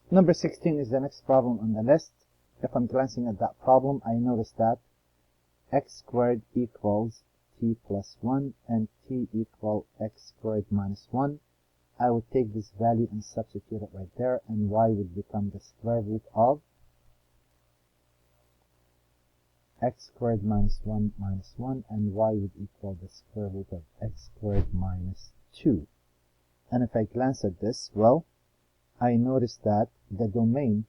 Number 16 is the next problem on the list. If I'm glancing at that problem, I notice that x squared equals t plus 1 and t equal x squared minus 1. I would take this value and substitute it right there, and y would become the square root of x squared minus 1 minus 1, and y would equal the square root of x squared minus 2. And if I glance at this, well, I notice that the domain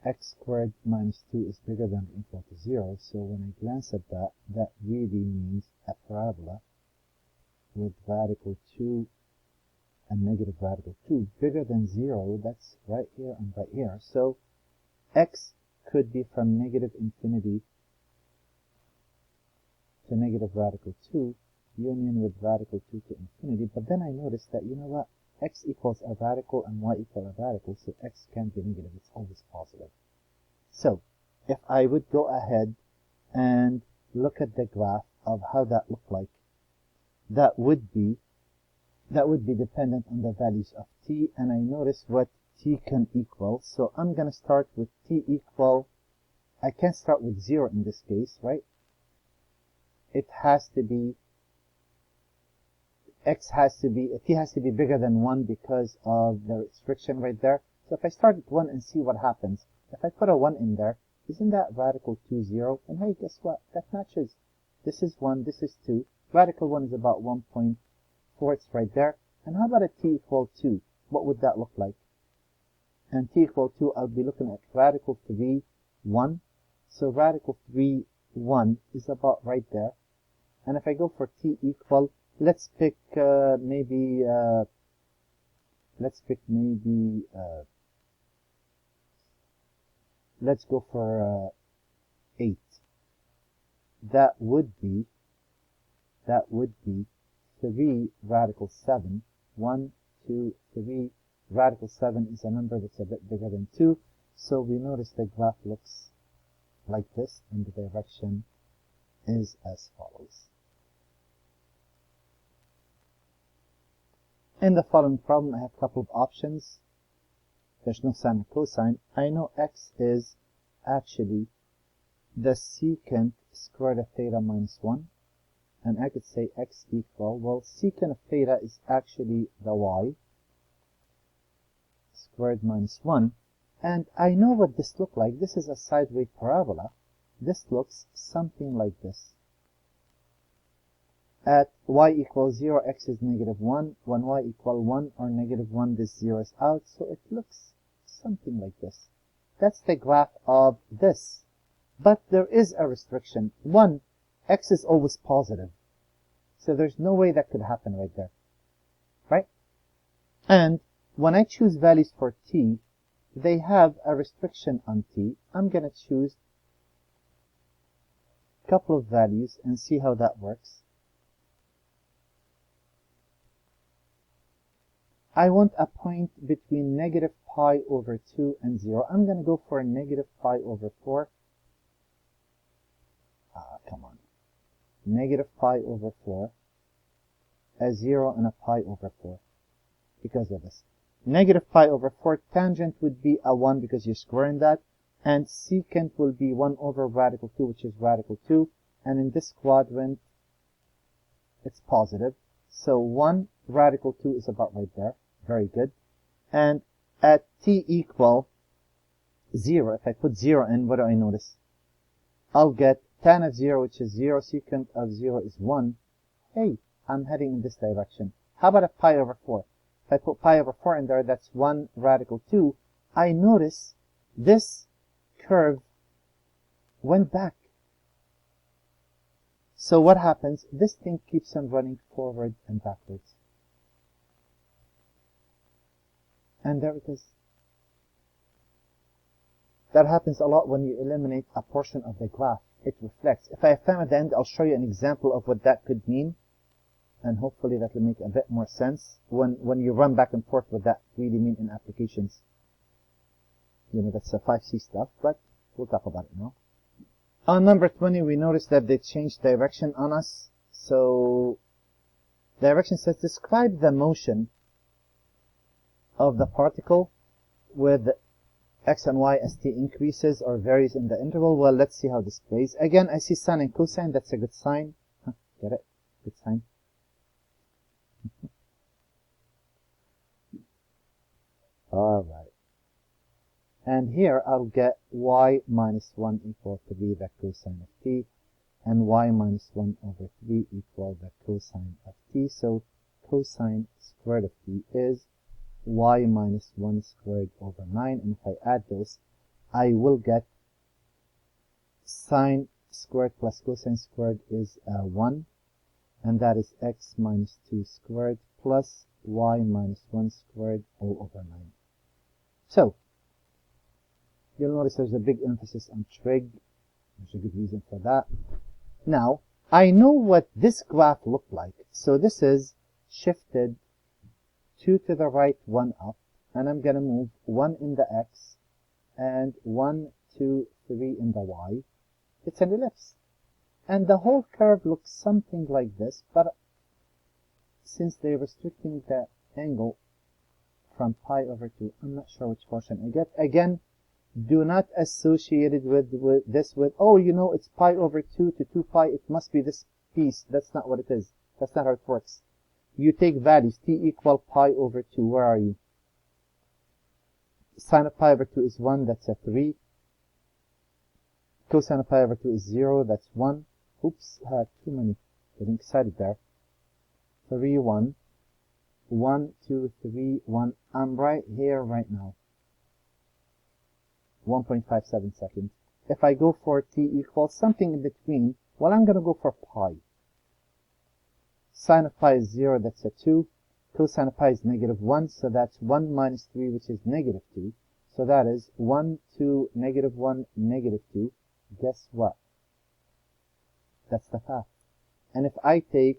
x squared minus 2 is bigger than or equal to 0. So when I glance at that, that really means a parabola with radical 2 and negative radical 2 bigger than 0. That's right here and right here. So x could be from negative infinity to negative radical 2 union with radical 2 to infinity. But then I noticed that, you know what, x equals a radical and y equals a radical, so x can't be negative, it's always positive. So if I would go ahead and look at the graph of how that looked like, that would be dependent on the values of t, and I notice what t can equal. So I'm going to start with t equal, I can't start with 0 in this case, right? It has to be, t has to be bigger than 1 because of the restriction right there. So if I start with 1 and see what happens, if I put a 1 in there, isn't that radical 2, 0? And hey, guess what? That matches. This is 1, this is 2. Radical 1 is about 1.4, it's right there. And how about a t equal 2? What would that look like? And t equal 2, I'll be looking at radical 3, 1. So radical 3, 1 is about right there. And if I go for t equal, let's pick maybe let's go for 8. That would be 3 radical 7. 1, 2, 3. Radical 7 is a number that's a bit bigger than 2. So we notice the graph looks like this, and the direction is as follows. In the following problem, I have a couple of options. There's no sine or cosine. I know x is actually the secant square root of theta minus 1. And I could say x equal, well, secant of theta is actually the y squared minus 1. And I know what this looks like. This is a sideways parabola. This looks something like this. At y equals 0, x is negative 1. When y equals 1 or negative 1, this 0 is out. So it looks something like this. That's the graph of this. But there is a restriction. 1, x is always positive. So there's no way that could happen right there. Right? And when I choose values for t, they have a restriction on t. I'm going to choose a couple of values and see how that works. I want a point between negative pi over 2 and 0. I'm going to go for a negative pi over 4. Come on. Negative pi over 4. A 0 and a pi over 4. Because of this. Negative pi over 4, tangent would be a 1 because you're squaring that. And secant will be 1 over radical 2, which is radical 2. And in this quadrant, it's positive. So 1 radical 2 is about right there. Very good. And at t equal 0, if I put 0 in, what do I notice? I'll get tan of 0, which is 0. Secant of 0 is 1. Hey, I'm heading in this direction. How about a pi over 4? If I put pi over 4 in there, that's 1 radical 2. I notice this curve went back. So what happens? This thing keeps on running forward and backwards. And there it is. That happens a lot when you eliminate a portion of the graph. It reflects. If I have time at the end, I'll show you an example of what that could mean. And hopefully that will make a bit more sense when you run back and forth what that really mean in applications. You know, that's a 5C stuff, but we'll talk about it now. On number 20, we notice that they changed direction on us. So Direction says describe the motion of the particle with x and y as t increases or varies in the interval. Well, let's see how this plays. Again, I see sine and cosine. That's a good sign. Get it? Good sign. All right. And here I'll get y minus 1 equal to be the cosine of t, and y minus 1 over 3 equal the cosine of t. So cosine squared of t is y minus 1 squared over 9. And if I add those, I will get sine squared plus cosine squared is 1. And that is x minus 2 squared plus y minus 1 squared all over 9. So, you'll notice there's a big emphasis on trig. There's a good reason for that. Now, I know what this graph looked like. So this is shifted 2 to the right, 1 up. And I'm going to move 1 in the x and 1, 2, 3 in the y. It's an ellipse. And the whole curve looks something like this. But since they're restricting the angle from pi over 2, I'm not sure which portion I get. Again, do not associate it with this with, oh, you know, it's pi over 2 to 2 pi. It must be this piece. That's not what it is. That's not how it works. You take values. T equal pi over 2. Where are you? Sine of pi over 2 is 1. That's a 3. Cosine of pi over 2 is 0. That's 1. Oops, too many. Getting excited there. 3, 1. 1, 2, 3, 1. I'm right here right now. 1.57 seconds. If I go for t equals something in between, well, I'm going to go for pi. Sine of pi is 0, that's a 2. Cosine of pi is negative 1, so that's 1 minus 3, which is negative 2. So that is 1, 2, negative 1, negative 2. Guess what? That's the path. And if I take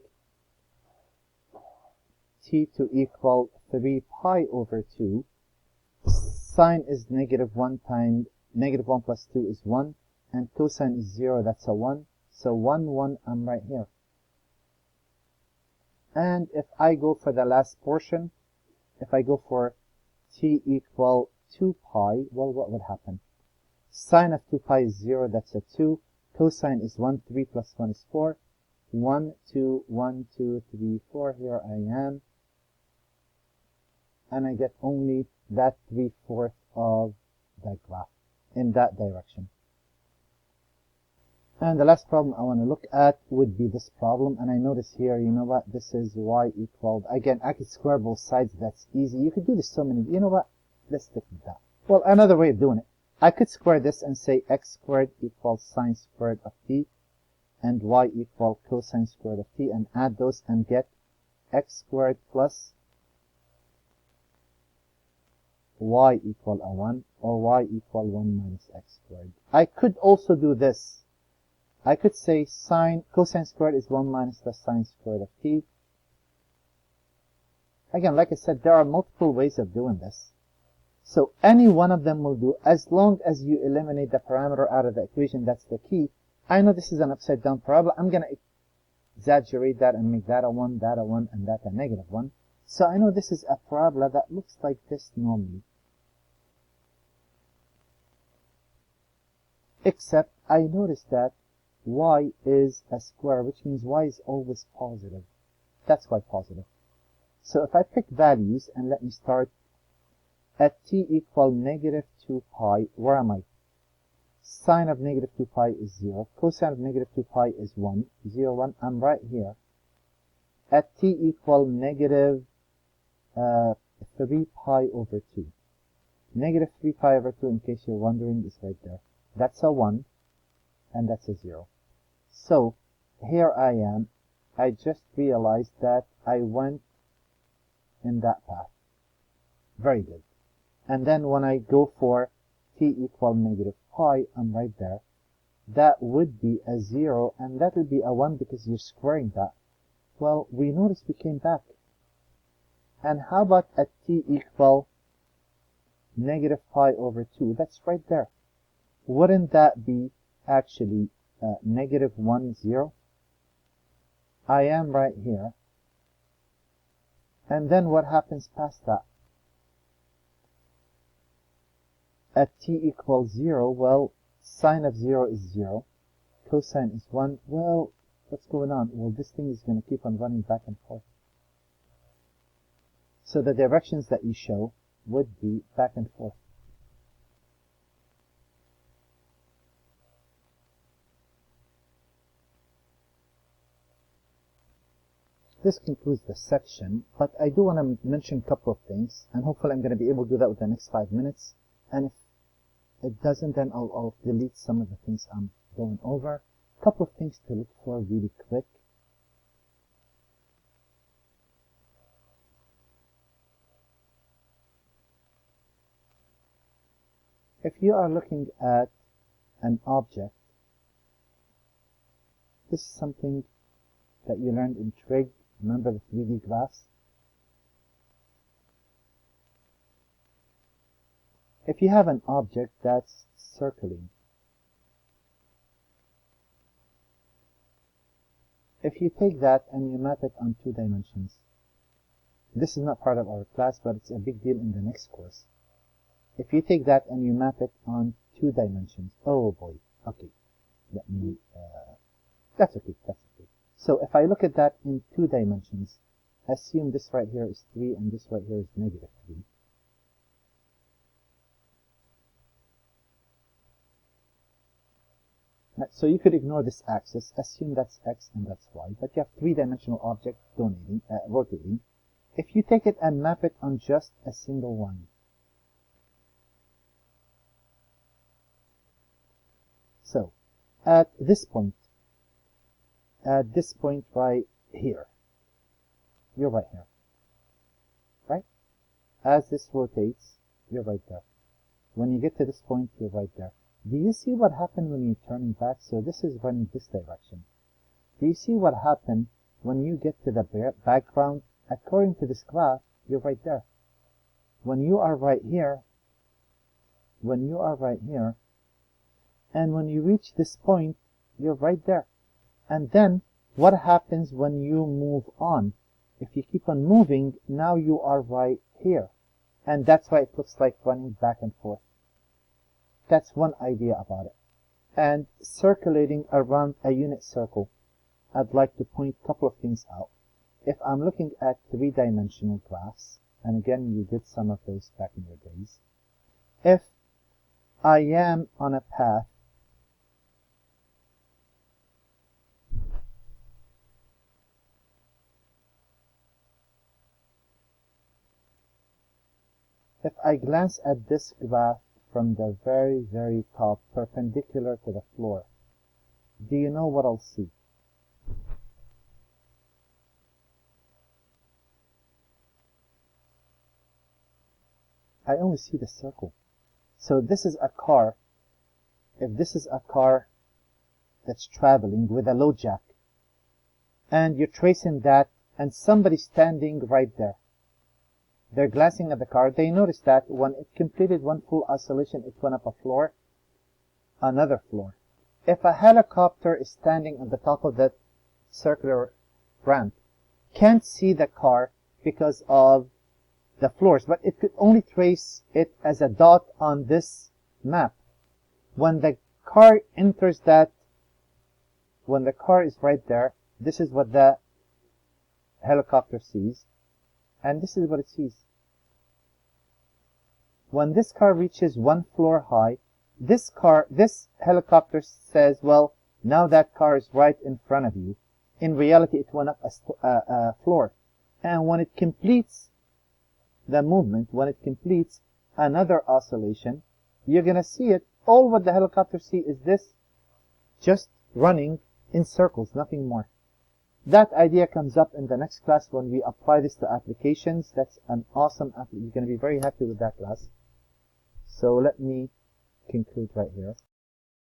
t to equal 3 pi over 2, sine is negative 1 times negative 1 plus 2 is 1, and cosine is 0, that's a 1. So 1, 1, I'm right here. And if I go for the last portion, if I go for t equal 2 pi, well, what would happen? Sine of 2 pi is 0, that's a 2. Cosine is 1, 3 plus 1 is 4. 1, 2, 1, 2, 3, 4. Here I am. And I get only that 3/4 of the graph in that direction. And the last problem I want to look at would be this problem. And I notice here, you know what? This is y equal, again, I could square both sides. That's easy. You could do this so many, you know what? Let's stick with that. Well, another way of doing it. I could square this and say x squared equals sine squared of t and y equal cosine squared of t, and add those and get x squared plus y equal a 1, or y equal 1 minus x squared. I could also do this. I could say cosine squared is 1 minus the sine squared of t. Again, like I said, there are multiple ways of doing this. So any one of them will do, as long as you eliminate the parameter out of the equation. That's the key. I know this is an upside down parabola. I'm going to exaggerate that and make that a 1, that a 1, and that a negative 1. So I know this is a parabola that looks like this normally. Except I notice that y is a square, which means y is always positive. That's why positive. So if I pick values, and let me start at t equal negative 2 pi, where am I? Sine of negative 2 pi is 0. Cosine of negative 2 pi is 1. 0, 1. I'm right here. At t equal negative 3 pi over 2. Negative 3 pi over 2, in case you're wondering, is right there. That's a 1, and that's a 0. So, here I am. I just realized that I went in that path. Very good. And then when I go for t equal negative pi, I'm right there. That would be a 0, and that would be a 1 because you're squaring that. Well, we noticed we came back. And how about at t equal negative pi over 2? That's right there. Wouldn't that be actually negative 1, 0? I am right here. And then what happens past that? At t equals 0, well, sine of 0 is 0. Cosine is 1. Well, what's going on? Well, this thing is going to keep on running back and forth. So the directions that you show would be back and forth. This concludes the section, but I do want to mention a couple of things, and hopefully I'm going to be able to do that within the next 5 minutes. And if it doesn't, then I'll delete some of the things I'm going over. A couple of things to look for really quick. If you are looking at an object, this is something that you learned in trig. Remember the 3D graphs? If you have an object that's circling, if you take that and you map it on 2 dimensions, this is not part of our class, but it's a big deal in the next course. If you take that and you map it on 2 dimensions, oh boy, okay, let me, that's okay. So if I look at that in 2 dimensions, assume this right here is 3 and this right here is negative 3. So you could ignore this axis, assume that's x and that's y, but you have 3-dimensional object rotating. If you take it and map it on just a single line, so at this point right here, you're right here, right? As this rotates, you're right there. When you get to this point, you're right there. Do you see what happened when you're turning back? So this is running this direction. Do you see what happened when you get to the background? According to this graph, you're right there. When you are right here, and when you reach this point, you're right there. And then, what happens when you move on? If you keep on moving, now you are right here. And that's why it looks like running back and forth. That's one idea about it. And circulating around a unit circle, I'd like to point a couple of things out. If I'm looking at 3-dimensional graphs, and again, you did some of those back in your days, if I am on a path if I glance at this graph from the very, very top, perpendicular to the floor, do you know what I'll see? I only see the circle. So this is a car. If this is a car that's traveling with a load jack, and you're tracing that, and somebody's standing right there, they're glancing at the car. They notice that when it completed one full oscillation, it went up a floor, another floor. If a helicopter is standing on the top of that circular ramp, can't see the car because of the floors, but it could only trace it as a dot on this map. When the car enters that, when the car is right there, this is what the helicopter sees. And this is what it sees. When this car reaches 1 floor high, this helicopter says, well, now that car is right in front of you. In reality, it went up a floor. And when it completes the movement, when it completes another oscillation, you're going to see it. All what the helicopter sees is this just running in circles, nothing more. That idea comes up in the next class when we apply this to applications. That's an awesome application. You're going to be very happy with that class. So let me conclude right here.